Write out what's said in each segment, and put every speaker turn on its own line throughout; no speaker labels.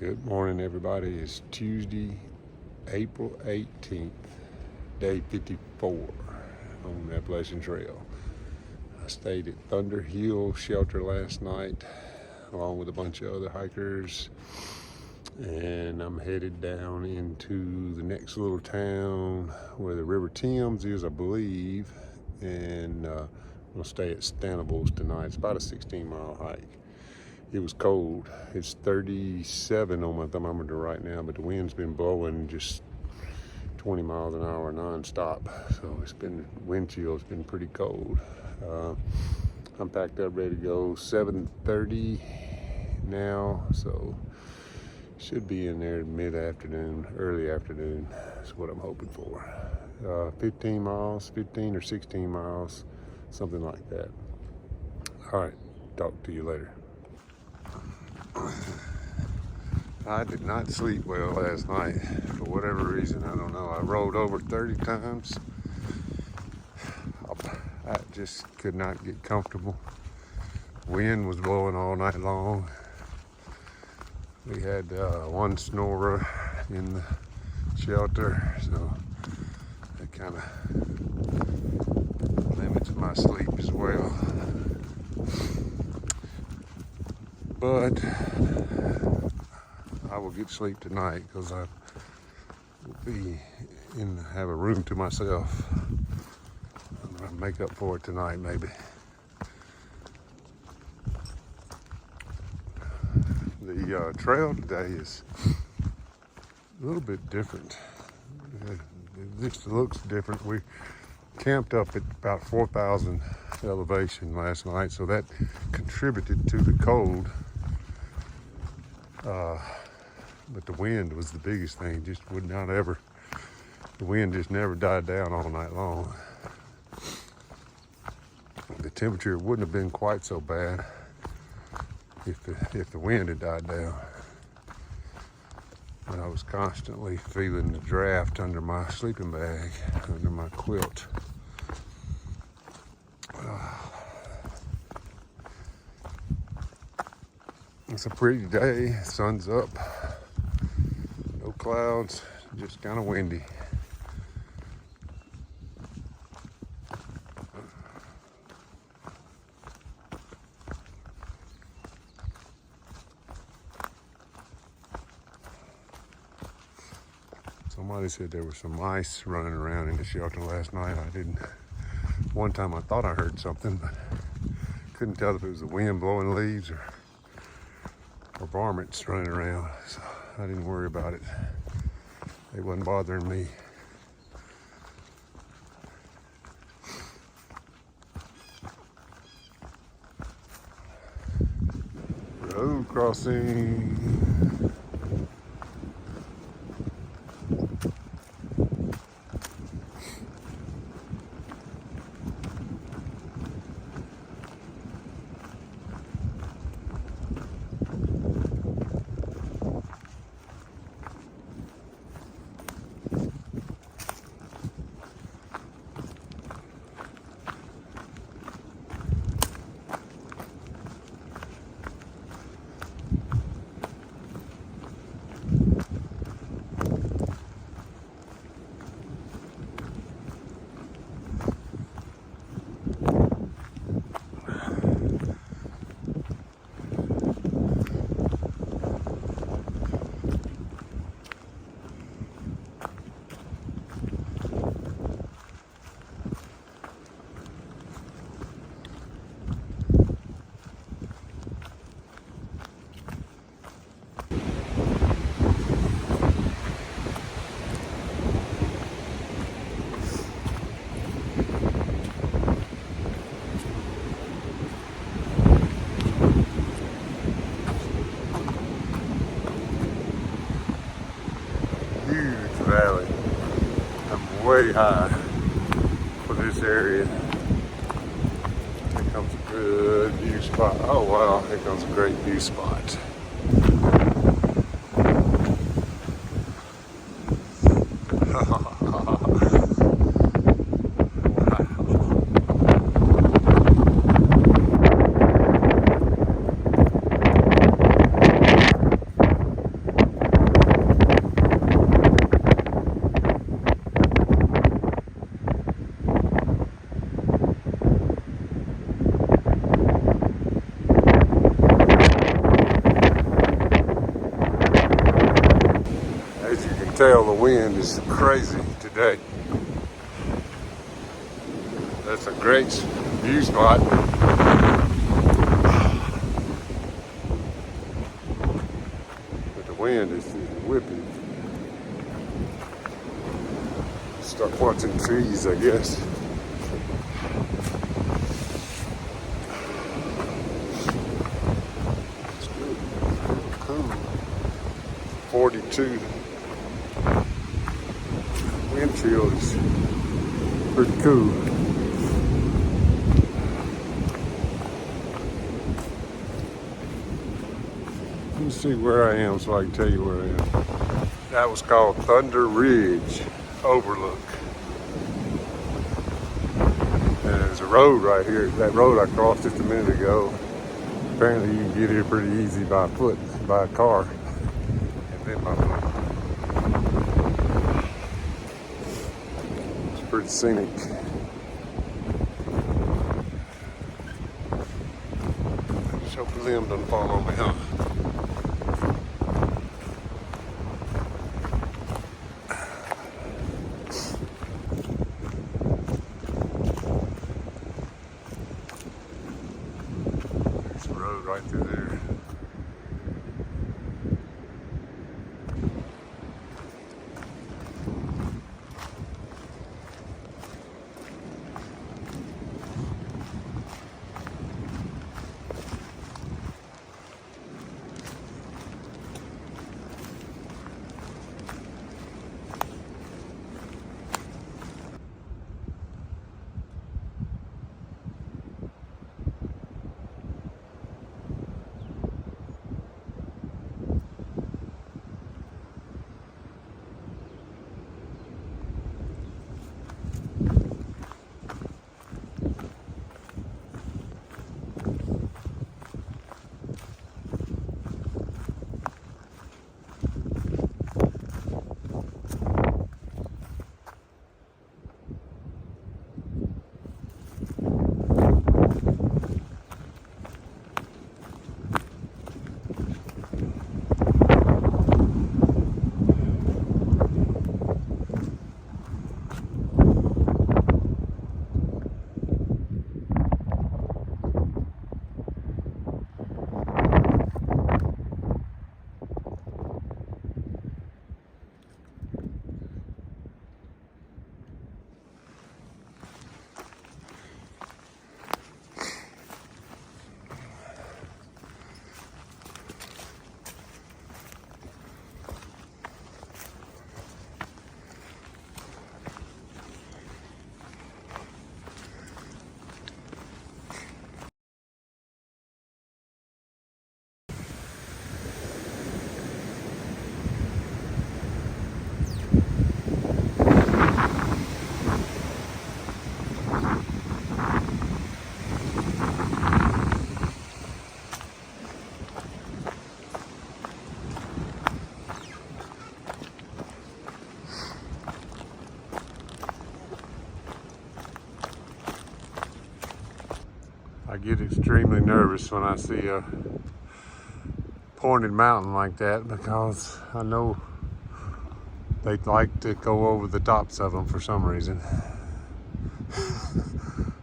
Good morning, everybody. It's Tuesday, April 18th, day 54 on the Appalachian Trail. I stayed at Thunder Hill Shelter last night, along with a bunch of other hikers, and I'm headed down into the next little town where the River Thames is, I believe, and I'm gonna stay at Stanables tonight. It's about a 16-mile hike. It was cold. It's 37 on my thermometer right now, but the wind's been blowing just 20 miles an hour non-stop. So it's been wind chill. It's been pretty cold. I'm packed up, ready to go. 7:30 now, so should be in there mid-afternoon, early afternoon. That's what I'm hoping for. 15 or 16 miles, something like that. All right, talk to you later. I did not sleep well last night for whatever reason. I don't know. I rolled over 30 times. I just could not get comfortable. Wind was blowing all night long. We had one snorer in the shelter, so that kind of limits my sleep as well. But I will get sleep tonight because I will have a room to myself. I'm gonna make up for it tonight, maybe. The trail today is a little bit different. It just looks different. We camped up at about 4,000 elevation last night, so that contributed to the cold. But the wind was the biggest thing. Just would not ever, the wind just never died down all night long. The temperature wouldn't have been quite so bad if the wind had died down. But I was constantly feeling the draft under my sleeping bag, under my quilt. It's a pretty day, sun's up, no clouds, just kind of windy. Somebody said there was some mice running around in the shelter last night. One time I thought I heard something, but couldn't tell if it was the wind blowing leaves or varmints running around, so I didn't worry about it. They wasn't bothering me. Road crossing. Huge valley. I'm way high for this area. Here comes a good view spot. Oh wow, here comes a great view spot. can tell the wind is crazy today. That's a great view spot. But the wind is whipping. Start watching trees, I guess. It's good. Cool. 42. Wind chill is pretty cool. Let me see where I am so I can tell you where I am. That was called Thunder Ridge Overlook. And there's a road right here. That road I crossed just a minute ago. Apparently you can get here pretty easy by foot, by a car, and then by foot. It's pretty scenic. Just hope the limb doesn't fall on me, huh? Right through there. I get extremely nervous when I see a pointed mountain like that because I know they like to go over the tops of them for some reason.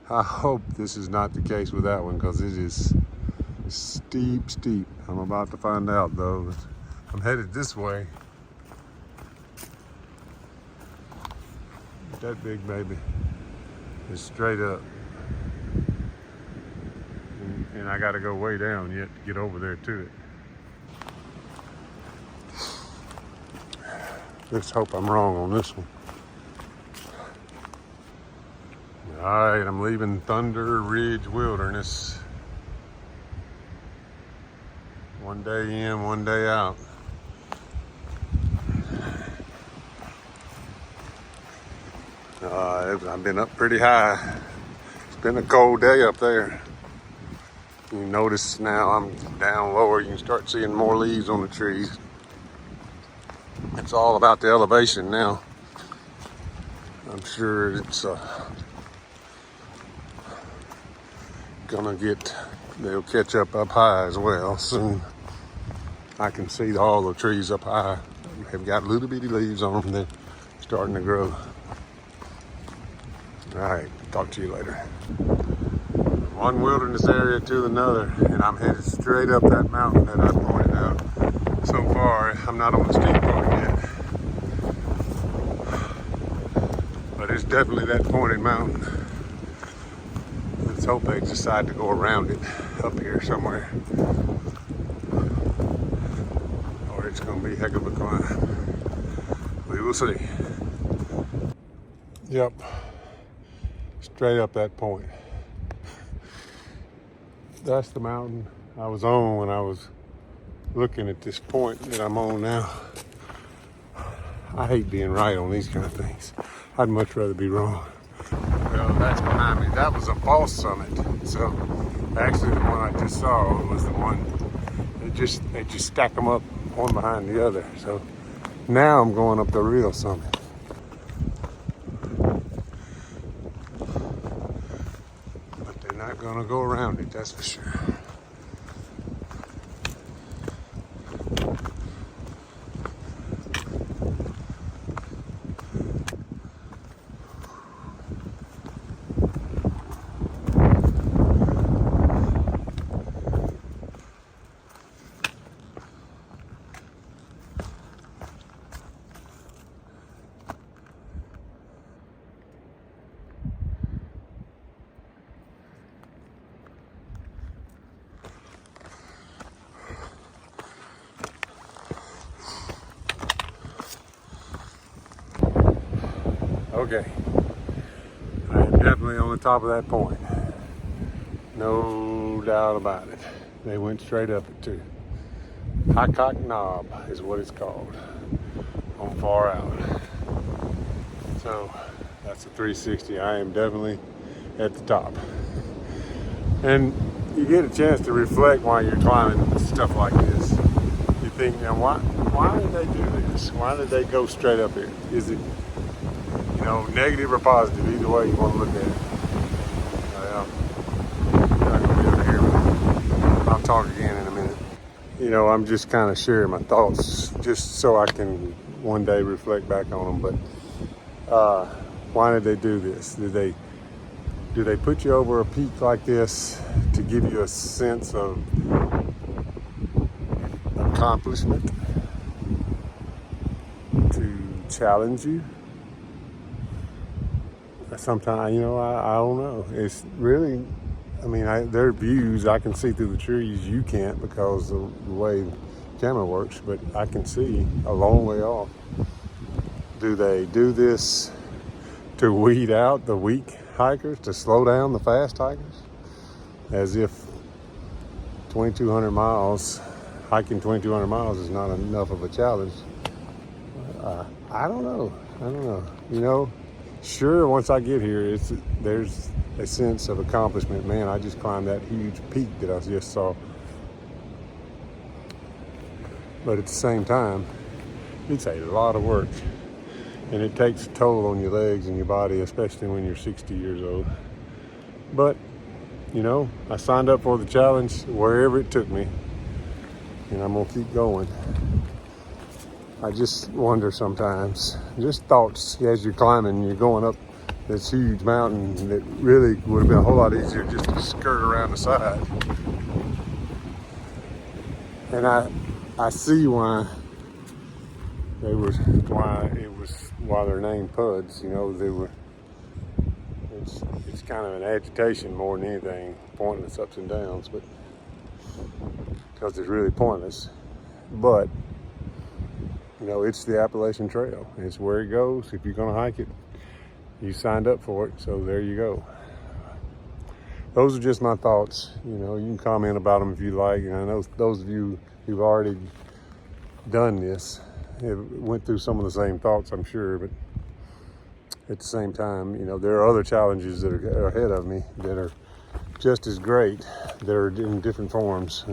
I hope this is not the case with that one because it is steep, steep. I'm about to find out though. I'm headed this way. That big baby is straight up. And I got to go way down yet to get over there to it. Let's hope I'm wrong on this one. All right, I'm leaving Thunder Ridge Wilderness. One day in, one day out. I've been up pretty high. It's been a cold day up there. You notice now I'm down lower, you can start seeing more leaves on the trees. It's all about the elevation now. I'm sure it's they'll catch up high as well soon. I can see all the trees up high have got little bitty leaves on them. They're starting to grow. All right, talk to you later. One wilderness area to another, and I'm headed straight up that mountain that I pointed out. So far, I'm not on the steep part yet, but it's definitely that pointed mountain. Let's hope they decide to go around it up here somewhere, or it's going to be a heck of a climb. We will see. Yep, straight up that point. That's the mountain I was on when I was looking at this point that I'm on now. I hate being right on these kind of things. I'd much rather be wrong. Well, that's behind me. That was a false summit. So actually the one I just saw was the one they just stack them up one behind the other. So now I'm going up the real summit. But they're not gonna go around it, that's for sure. Okay, I am definitely on the top of that point. No doubt about it. They went straight up it too. High Cock Knob is what it's called on Far Out. So that's a 360. I am definitely at the top. And you get a chance to reflect while you're climbing stuff like this. You think, now why did they do this? Why did they go straight up here? Is it, you know, negative or positive? Either way you want to look at it. I'm not going to be over here, but I'll talk again in a minute. You know, I'm just kind of sharing my thoughts just so I can one day reflect back on them. But why did they do this? Do they put you over a peak like this to give you a sense of accomplishment? To challenge you? Sometimes, you know, I don't know. It's really, I mean, there are views I can see through the trees. You can't because of the way the camera works, but I can see a long way off. Do they do this to weed out the weak hikers, to slow down the fast hikers? As if 2,200 miles, hiking 2,200 miles is not enough of a challenge. I don't know. You know, sure, once I get here, there's a sense of accomplishment. Man, I just climbed that huge peak that I just saw. But at the same time, it's a lot of work. And it takes a toll on your legs and your body, especially when you're 60 years old. But, you know, I signed up for the challenge wherever it took me. And I'm going to keep going. I just wonder sometimes, just thoughts as you're climbing, you're going up this huge mountain that really would have been a whole lot easier just to skirt around the side. And I see why why they're named PUDs. You know, it's kind of an agitation more than anything, pointless ups and downs, but because it's really pointless. But you know, it's the Appalachian Trail. It's where it goes. If you're going to hike it, you signed up for it, so there you go. Those are just my thoughts. You know, you can comment about them if you like. And I know those of you who've already done this went through some of the same thoughts, I'm sure. But at the same time, you know, there are other challenges that are ahead of me that are just as great, that are in different forms.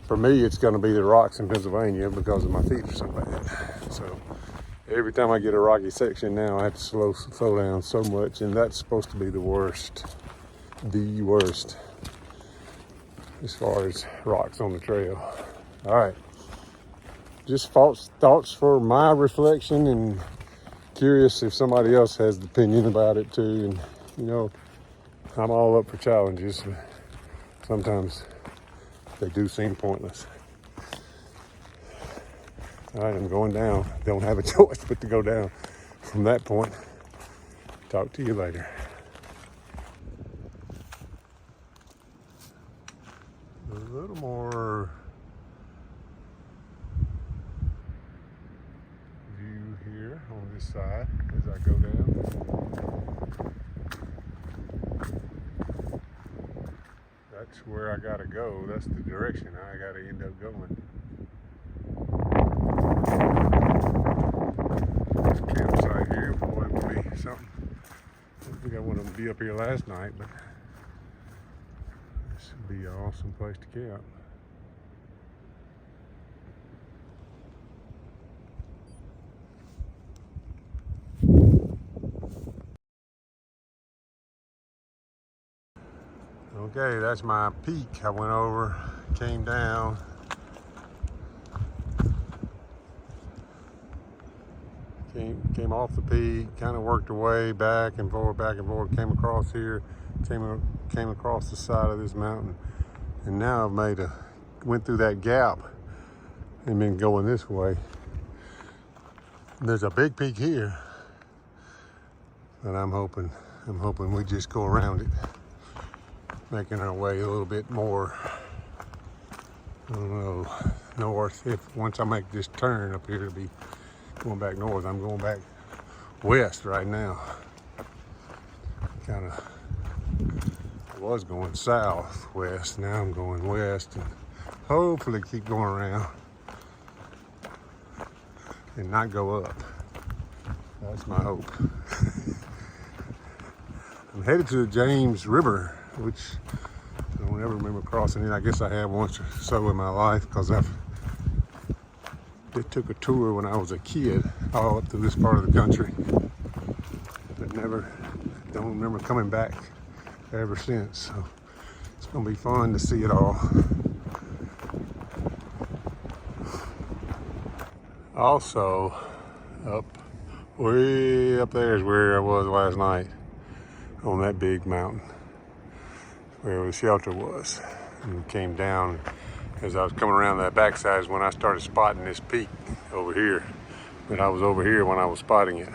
For me, it's going to be the rocks in Pennsylvania because of my feet are so bad. So every time I get a rocky section now, I have to slow down so much, and that's supposed to be the worst as far as rocks on the trail. All right, just thoughts for my reflection, and curious if somebody else has an opinion about it too. And you know, I'm all up for challenges. Sometimes they do seem pointless. All right, I'm going down. Don't have a choice but to go down from that point. Talk to you later. A little more view here on this side as I go down. That's where I gotta go. That's the direction I gotta end up going. This campsite here, boy, it would be something. I don't think I wanted to be up here last night, but this would be an awesome place to camp. Okay, that's my peak. I went over, came down. Came off the peak, kind of worked away back and forth, came across here, came across the side of this mountain. And now I've went through that gap and been going this way. There's a big peak here, but I'm hoping we just go around it, making our way a little bit more, I don't know, north. Once I make this turn up here, it'll be going back north. I'm going back west right now. I was going southwest. Now I'm going west, and hopefully keep going around and not go up. That's my hope. I'm headed to the James River, which I don't ever remember crossing it. I guess I have once or so in my life, because They took a tour when I was a kid all up through this part of the country, but don't remember coming back ever since. So it's gonna be fun to see it all. Also, way up there is where I was last night, on that big mountain where the shelter was, and came down. As I was coming around that backside is when I started spotting this peak over here. But I was over here when I was spotting it.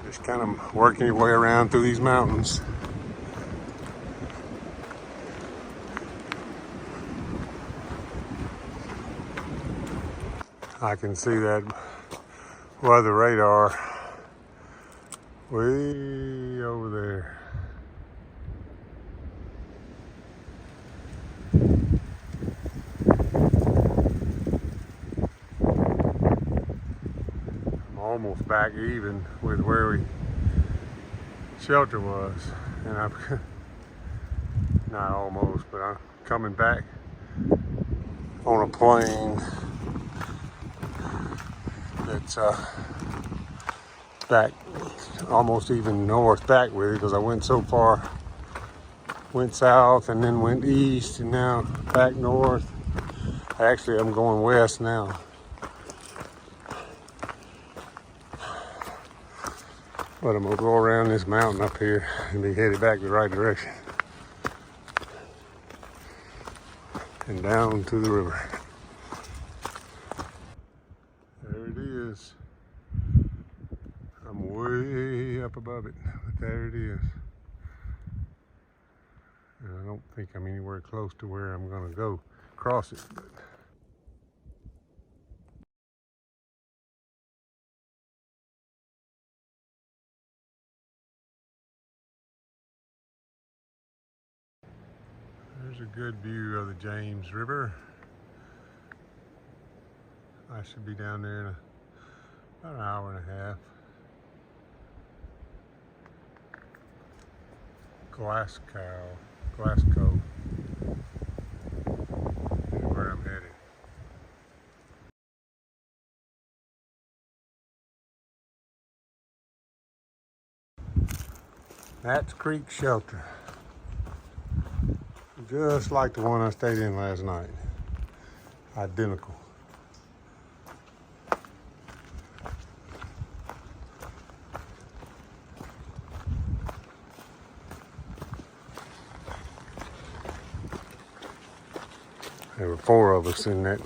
Just kind of working your way around through these mountains. I can see that weather radar way over there. Almost back even with where shelter was, and I'm not almost, but I'm coming back on a plane that's back almost even north back with it, because I went so far, went south and then went east, and now back north. Actually, I'm going west now. But I'm gonna go around this mountain up here and be headed back the right direction. And down to the river. There it is. I'm way up above it, but there it is. And I don't think I'm anywhere close to where I'm gonna go cross it, but there's a good view of the James River. I should be down there in about an hour and a half. Glasgow is where I'm headed. That's Creek Shelter. Just like the one I stayed in last night. identical. There were 4 of us in that.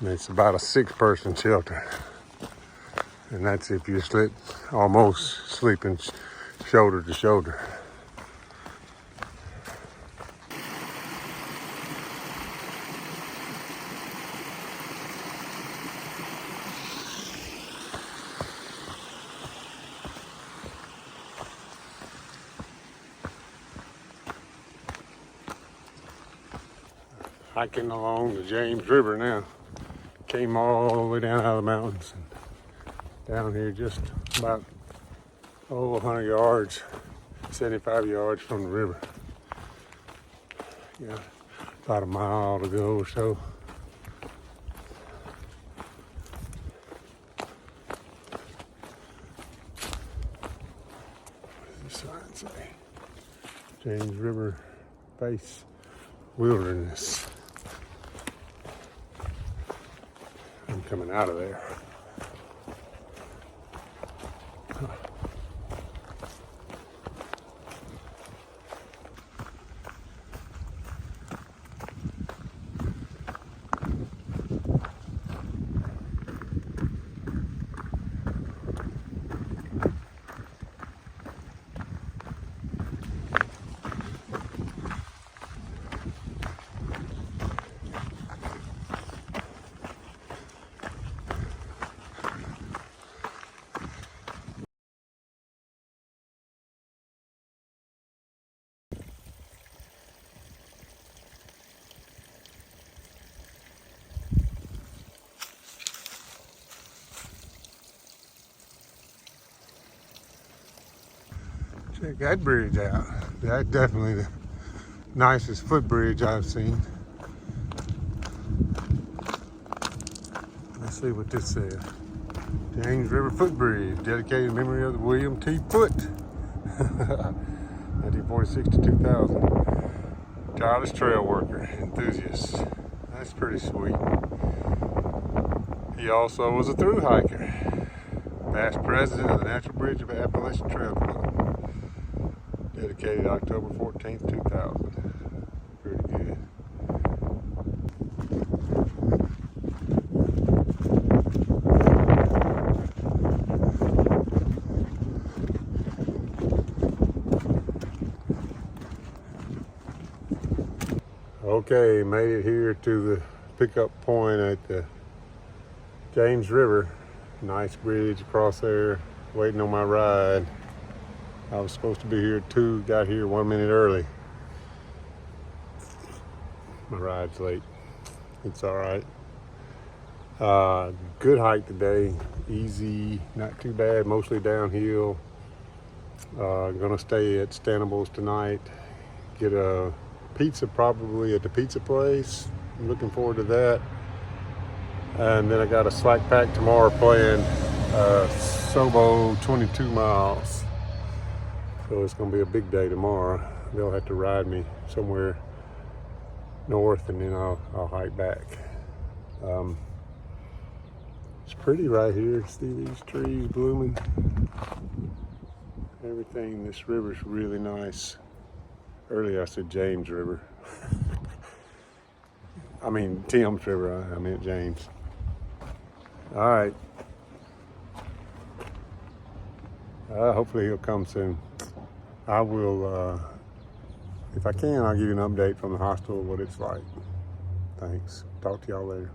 And it's about a 6-person shelter. And that's if you sleep almost sleeping shoulder to shoulder. Hiking along the James River now. Came all the way down out of the mountains and down here just about 100 yards, 75 yards from the river. Yeah, about a mile to go or so. What does the sign say? James River Base Wilderness. I'm coming out of there. Check that bridge out. That's definitely the nicest footbridge I've seen. Let's see what this says. James River Footbridge, dedicated in memory of William T. Foote, 1946 to 2000. Tireless trail worker, enthusiast. That's pretty sweet. He also was a through hiker, past president of the Natural Bridge of Appalachian Trail Club. Dedicated October 14th, 2000. Pretty good. Okay, made it here to the pickup point at the James River. Nice bridge across there, waiting on my ride. I was supposed to be here at 2, got here 1 minute early. My ride's late. It's all right. Good hike today. Easy, not too bad, mostly downhill. Gonna stay at Stanables tonight. Get a pizza probably at the pizza place. I'm looking forward to that. And then I got a slack pack tomorrow playing Sobo 22 miles. So it's gonna be a big day tomorrow. They'll have to ride me somewhere north and then I'll hike back. It's pretty right here. See these trees blooming? Everything, this river's really nice. Earlier I said James River. I mean Thames River, I meant James. All right. Hopefully he'll come soon. I will, if I can, I'll give you an update from the hostel, what it's like. Thanks. Talk to y'all later.